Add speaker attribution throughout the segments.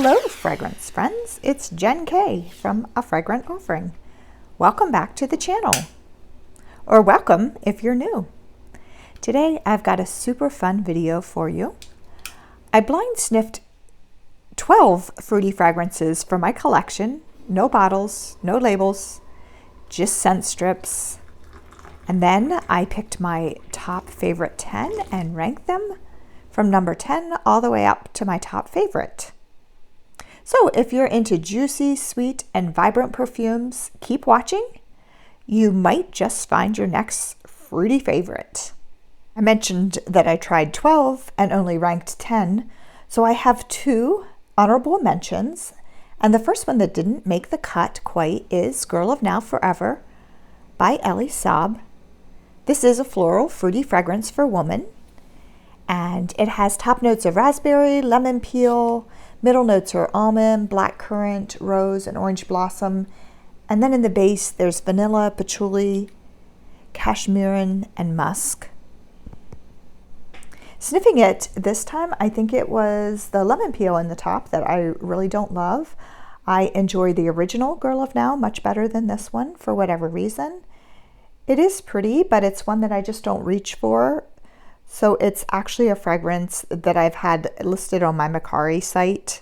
Speaker 1: Hello, fragrance friends. It's Jen K from A Fragrant Offering. Welcome back to the channel, or welcome if you're new. Today, I've got a super fun video for you. I blind sniffed 12 fruity fragrances for my collection. No bottles, no labels, just scent strips. And then I picked my top favorite 10 and ranked them from number 10 all the way up to my top favorite. So if you're into juicy, sweet, and vibrant perfumes, keep watching. You might just find your next fruity favorite. I mentioned that I tried 12 and only ranked 10, so I have two honorable mentions. And the first one that didn't make the cut quite is Girl of Now Forever by Elie Saab. This is a floral, fruity fragrance for women. And it has top notes of raspberry, lemon peel, middle notes are almond, blackcurrant, rose, and orange blossom. And then in the base, there's vanilla, patchouli, cashmere, and musk. Sniffing it this time, I think it was the lemon peel in the top that I really don't love. I enjoy the original Girl of Now much better than this one for whatever reason. It is pretty, but it's one that I just don't reach for. So it's actually a fragrance that I've had listed on my Mercari site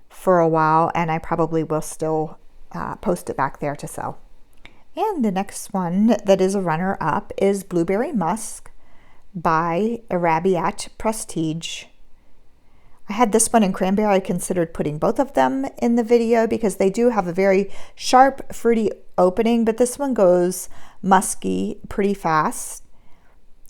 Speaker 1: for a while, and I probably will still post it back there to sell. And the next one that is a runner-up is Bluberry Musk by Arabiyat Prestige. I had this one in cranberry. I considered putting both of them in the video because they do have a very sharp, fruity opening, but this one goes musky pretty fast.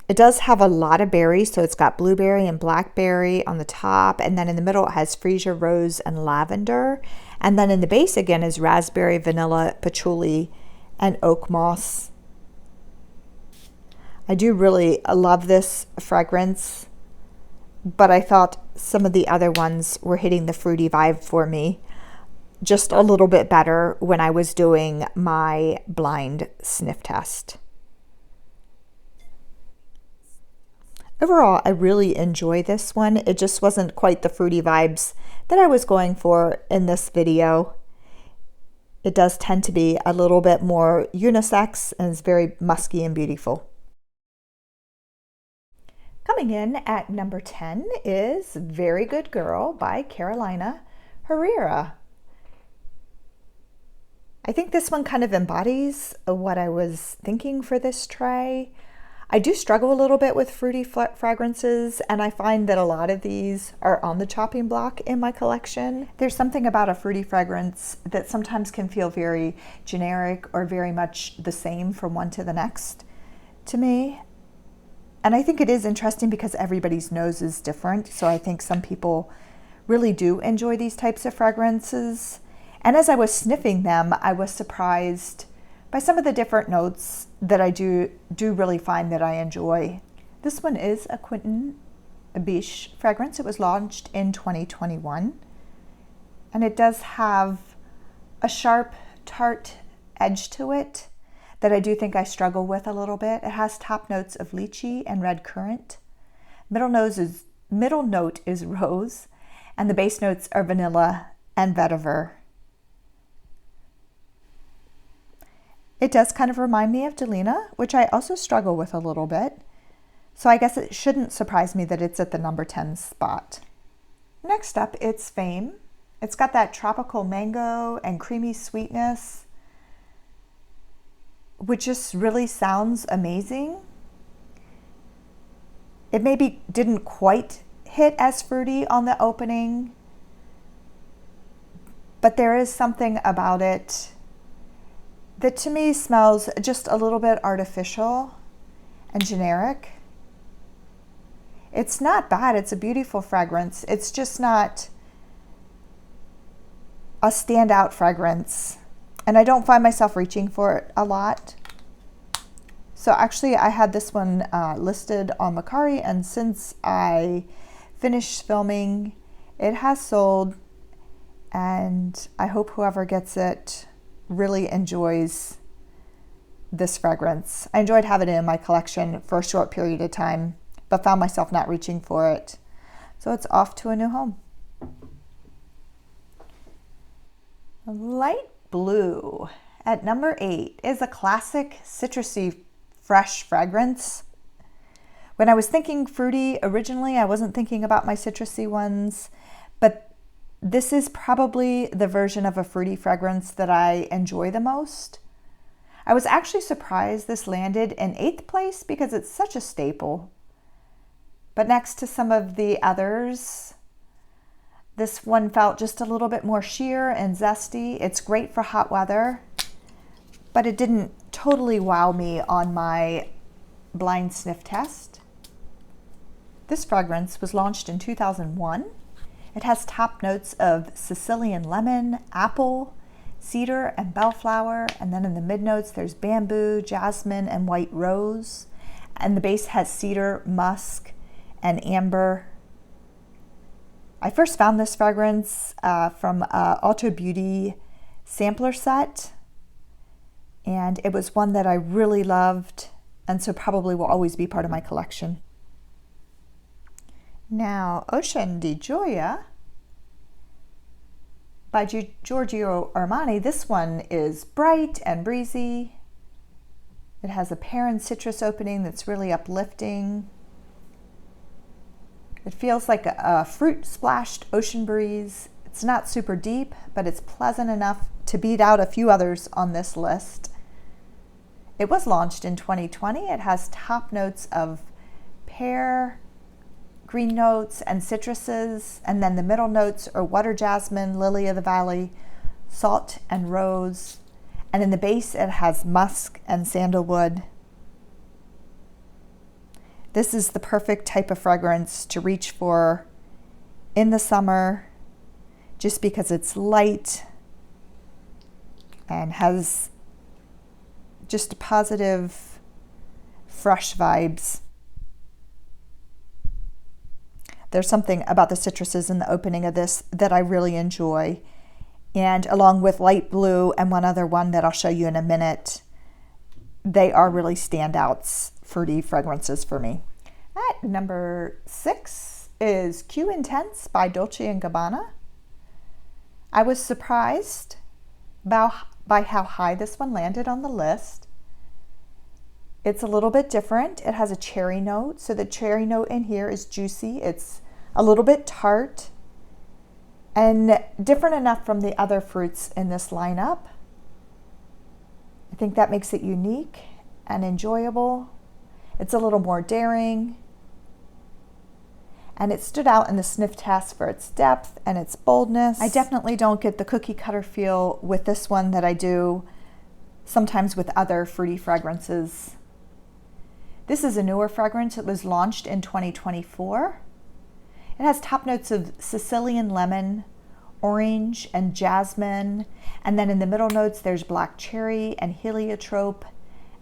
Speaker 1: It does have a lot of berries, so it's got blueberry and blackberry on the top, and then in the middle it has freesia, rose, and lavender. And then in the base again is raspberry, vanilla, patchouli, and oak moss. I do really love this fragrance, but I thought some of the other ones were hitting the fruity vibe for me just a little bit better when I was doing my blind sniff test. Overall, I really enjoy this one. It just wasn't quite the fruity vibes that I was going for in this video. It does tend to be a little bit more unisex and is very musky and beautiful. Coming in at number 10 is Very Good Girl by Carolina Herrera. I think this one kind of embodies what I was thinking for this tray. I do struggle a little bit with fruity fragrances, and I find that a lot of these are on the chopping block in my collection. There's something about a fruity fragrance that sometimes can feel very generic or very much the same from one to the next to me. And I think it is interesting because everybody's nose is different, so I think some people really do enjoy these types of fragrances. And as I was sniffing them, I was surprised by some of the different notes that I do really find that I enjoy. This one is a Quentin Biche fragrance. It was launched in 2021. And it does have a sharp, tart edge to it that I do think I struggle with a little bit. It has top notes of lychee and red currant. Middle note is rose, and the base notes are vanilla and vetiver. It does kind of remind me of Delina, which I also struggle with a little bit. So I guess it shouldn't surprise me that it's at the number 10 spot. Next up, it's Fame. It's got that tropical mango and creamy sweetness, which just really sounds amazing. It maybe didn't quite hit as fruity on the opening, but there is something about it that to me smells just a little bit artificial and generic. It's not bad, it's a beautiful fragrance. It's just not a standout fragrance. And I don't find myself reaching for it a lot. So actually I had this one listed on Mercari, and since I finished filming, it has sold, and I hope whoever gets it really enjoys this fragrance. I enjoyed having it in my collection for a short period of time, but found myself not reaching for it. So it's off to a new home. Light Blue at number 8 is a classic citrusy fresh fragrance. When I was thinking fruity originally, I wasn't thinking about my citrusy ones, but this is probably the version of a fruity fragrance that I enjoy the most. I was actually surprised this landed in 8th place because it's such a staple. But next to some of the others, this one felt just a little bit more sheer and zesty. It's great for hot weather, but it didn't totally wow me on my blind sniff test. This fragrance was launched in 2001. It has top notes of Sicilian lemon, apple, cedar, and bellflower. And then in the mid notes, there's bamboo, jasmine, and white rose. And the base has cedar, musk, and amber. I first found this fragrance from Ulta Beauty sampler set, and it was one that I really loved, and so probably will always be part of my collection. Now, Ocean di Gioia by Giorgio Armani. This one is bright and breezy. It has a pear and citrus opening that's really uplifting. It feels like a fruit-splashed ocean breeze. It's not super deep, but it's pleasant enough to beat out a few others on this list. It was launched in 2020. It has top notes of pear, green notes, and citruses, and then the middle notes are water jasmine, lily of the valley, salt, and rose. And in the base, it has musk and sandalwood. This is the perfect type of fragrance to reach for in the summer, just because it's light and has just positive, fresh vibes. There's something about the citruses in the opening of this that I really enjoy. And along with Light Blue and one other one that I'll show you in a minute, they are really standouts, fruity fragrances for me. At number 6 is Q Intense by Dolce & Gabbana. I was surprised by how high this one landed on the list. It's a little bit different. It has a cherry note, so the cherry note in here is juicy. It's a little bit tart and different enough from the other fruits in this lineup. I think that makes it unique and enjoyable. It's a little more daring, and it stood out in the sniff test for its depth and its boldness. I definitely don't get the cookie cutter feel with this one that I do sometimes with other fruity fragrances. This is a newer fragrance. It was launched in 2024. It has top notes of Sicilian lemon, orange, and jasmine. And then in the middle notes, there's black cherry and heliotrope.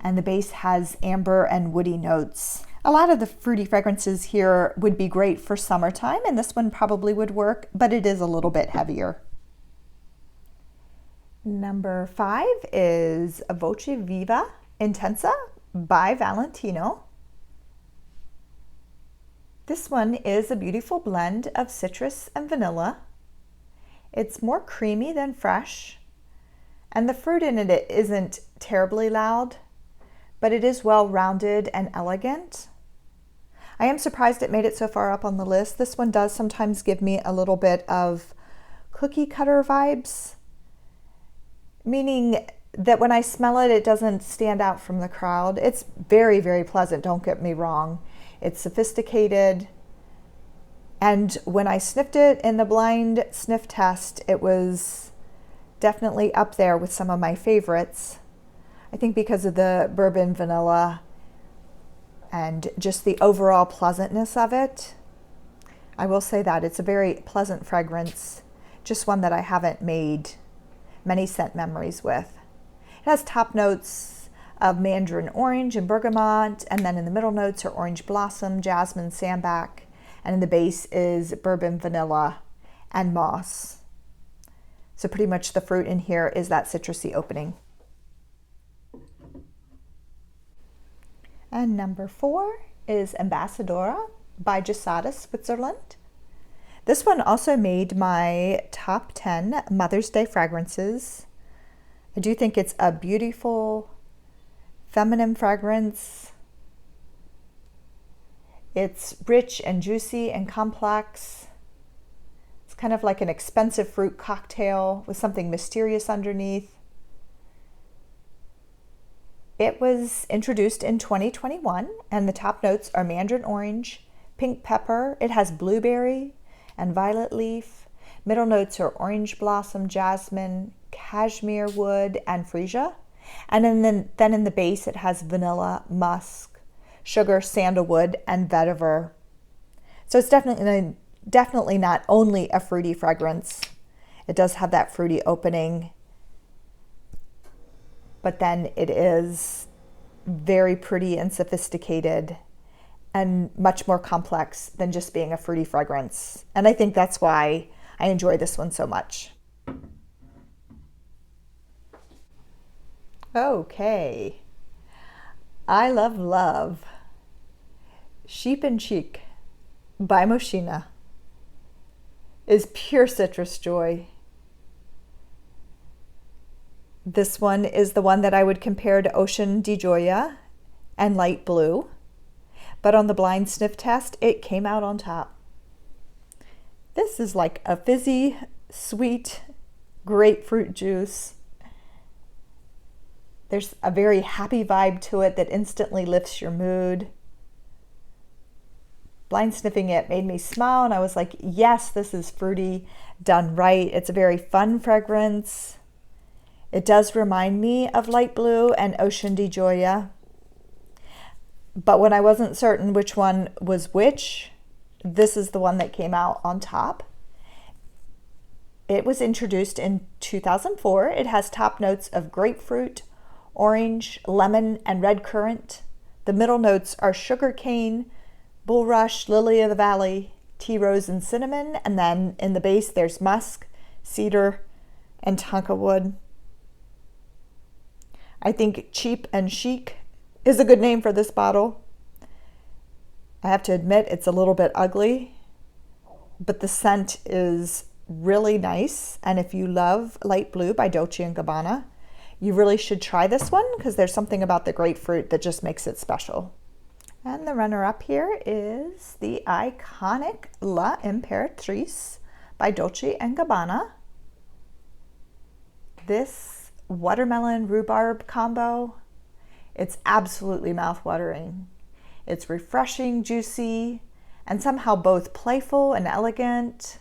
Speaker 1: And the base has amber and woody notes. A lot of the fruity fragrances here would be great for summertime, and this one probably would work, but it is a little bit heavier. Number 5 is Voce Viva Intensa by Valentino. This one is a beautiful blend of citrus and vanilla. It's more creamy than fresh, and the fruit in it isn't terribly loud, but it is well-rounded and elegant. I am surprised it made it so far up on the list. This one does sometimes give me a little bit of cookie cutter vibes, meaning that when I smell it, it doesn't stand out from the crowd. It's very, very pleasant, don't get me wrong. It's sophisticated, and when I sniffed it in the blind sniff test, it was definitely up there with some of my favorites. I think because of the bourbon vanilla and just the overall pleasantness of it. I will say that it's a very pleasant fragrance, just one that I haven't made many scent memories with. It has top notes of mandarin orange and bergamot, and then in the middle notes are orange blossom, jasmine, sambac, and in the base is bourbon vanilla and moss. So pretty much the fruit in here is that citrusy opening. And number 4 is Ambassadora by Gisada, Switzerland. This one also made my top 10 Mother's Day fragrances. I do think it's a beautiful feminine fragrance. It's rich and juicy and complex. It's kind of like an expensive fruit cocktail with something mysterious underneath. It was introduced in 2021, and the top notes are mandarin orange, pink pepper. It has blueberry and violet leaf. Middle notes are orange blossom, jasmine, cashmere wood, and freesia. And then in the base, it has vanilla, musk, sugar, sandalwood, and vetiver. So it's definitely not only a fruity fragrance. It does have that fruity opening, but then it is very pretty and sophisticated and much more complex than just being a fruity fragrance. And I think that's why I enjoy this one so much. Okay. I Love Love. Sheep and Cheek by Moschino is pure citrus joy. This one is the one that I would compare to Ocean di Gioia and Light Blue. But on the blind sniff test, it came out on top. This is like a fizzy, sweet grapefruit juice. There's a very happy vibe to it that instantly lifts your mood. Blind sniffing it made me smile, and I was like, yes, this is fruity done right. It's a very fun fragrance. It does remind me of Light Blue and Ocean di Gioia. But when I wasn't certain which one was which, this is the one that came out on top. It was introduced in 2004. It has top notes of grapefruit, orange, lemon, and red currant. The middle notes are sugarcane, bulrush, lily of the valley, tea rose, and cinnamon. And then in the base, there's musk, cedar, and tonka wood. I think Cheap and Chic is a good name for this bottle. I have to admit it's a little bit ugly, but the scent is really nice. And if you love Light Blue by Dolce & Gabbana, you really should try this one because there's something about the grapefruit that just makes it special. And the runner-up here is the iconic La Imperatrice by Dolce & Gabbana. This watermelon rhubarb combo, it's absolutely mouth-watering. It's refreshing, juicy, and somehow both playful and elegant.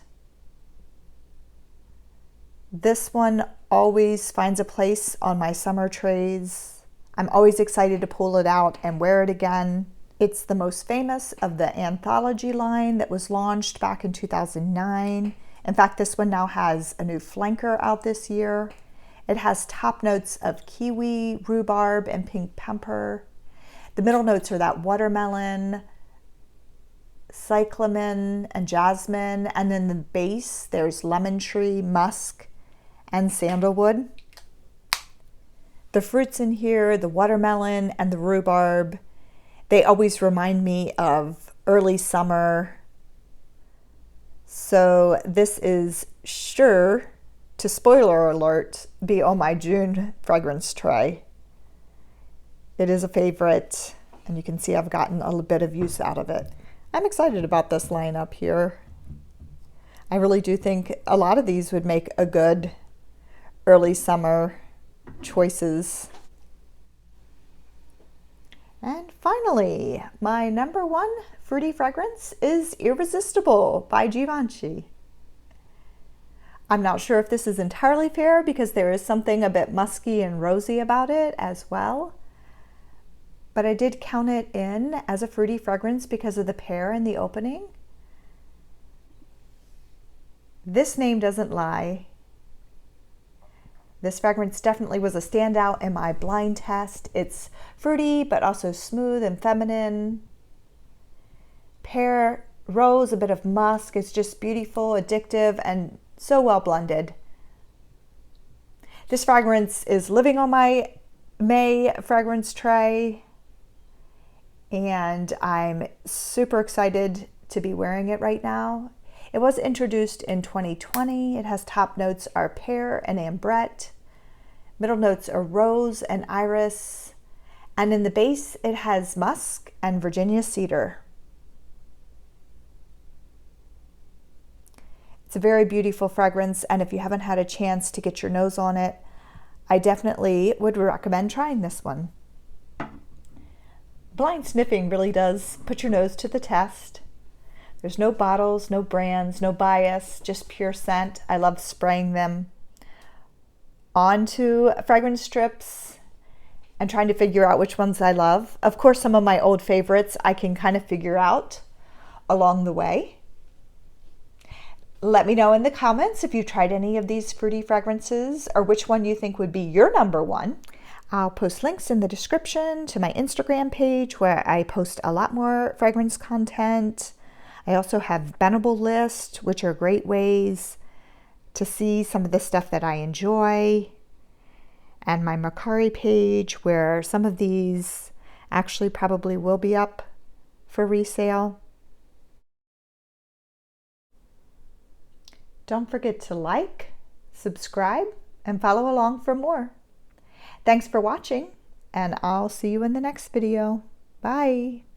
Speaker 1: This one always finds a place on my summer trays. I'm always excited to pull it out and wear it again. It's the most famous of the anthology line that was launched back in 2009. In fact, this one now has a new flanker out this year. It has top notes of kiwi, rhubarb, and pink pepper. The middle notes are that watermelon, cyclamen, and jasmine. And then the base, there's lemon tree, musk, and sandalwood. The fruits in here, the watermelon and the rhubarb, they always remind me of early summer. So this is sure to, spoiler alert, be on my June fragrance tray. It is a favorite, and you can see I've gotten a little bit of use out of it. I'm excited about this lineup here. I really do think a lot of these would make a good early summer choices. And finally, my number one fruity fragrance is Irresistible by Givenchy. I'm not sure if this is entirely fair because there is something a bit musky and rosy about it as well. But I did count it in as a fruity fragrance because of the pear in the opening. This name doesn't lie. This fragrance definitely was a standout in my blind test. It's fruity, but also smooth and feminine. Pear, rose, a bit of musk. It's just beautiful, addictive, and so well blended. This fragrance is living on my May fragrance tray, and I'm super excited to be wearing it right now. It was introduced in 2020. It has top notes are pear and ambrette. Middle notes are rose and iris. And in the base, it has musk and Virginia cedar. It's a very beautiful fragrance, and if you haven't had a chance to get your nose on it, I definitely would recommend trying this one. Blind sniffing really does put your nose to the test. There's no bottles, no brands, no bias, just pure scent. I love spraying them onto fragrance strips and trying to figure out which ones I love. Of course, some of my old favorites I can kind of figure out along the way. Let me know in the comments if you tried any of these fruity fragrances or which one you think would be your number one. I'll post links in the description to my Instagram page where I post a lot more fragrance content. I also have Bannable lists, which are great ways to see some of the stuff that I enjoy. And my Mercari page where some of these actually probably will be up for resale. Don't forget to like, subscribe, and follow along for more. Thanks for watching, and I'll see you in the next video. Bye.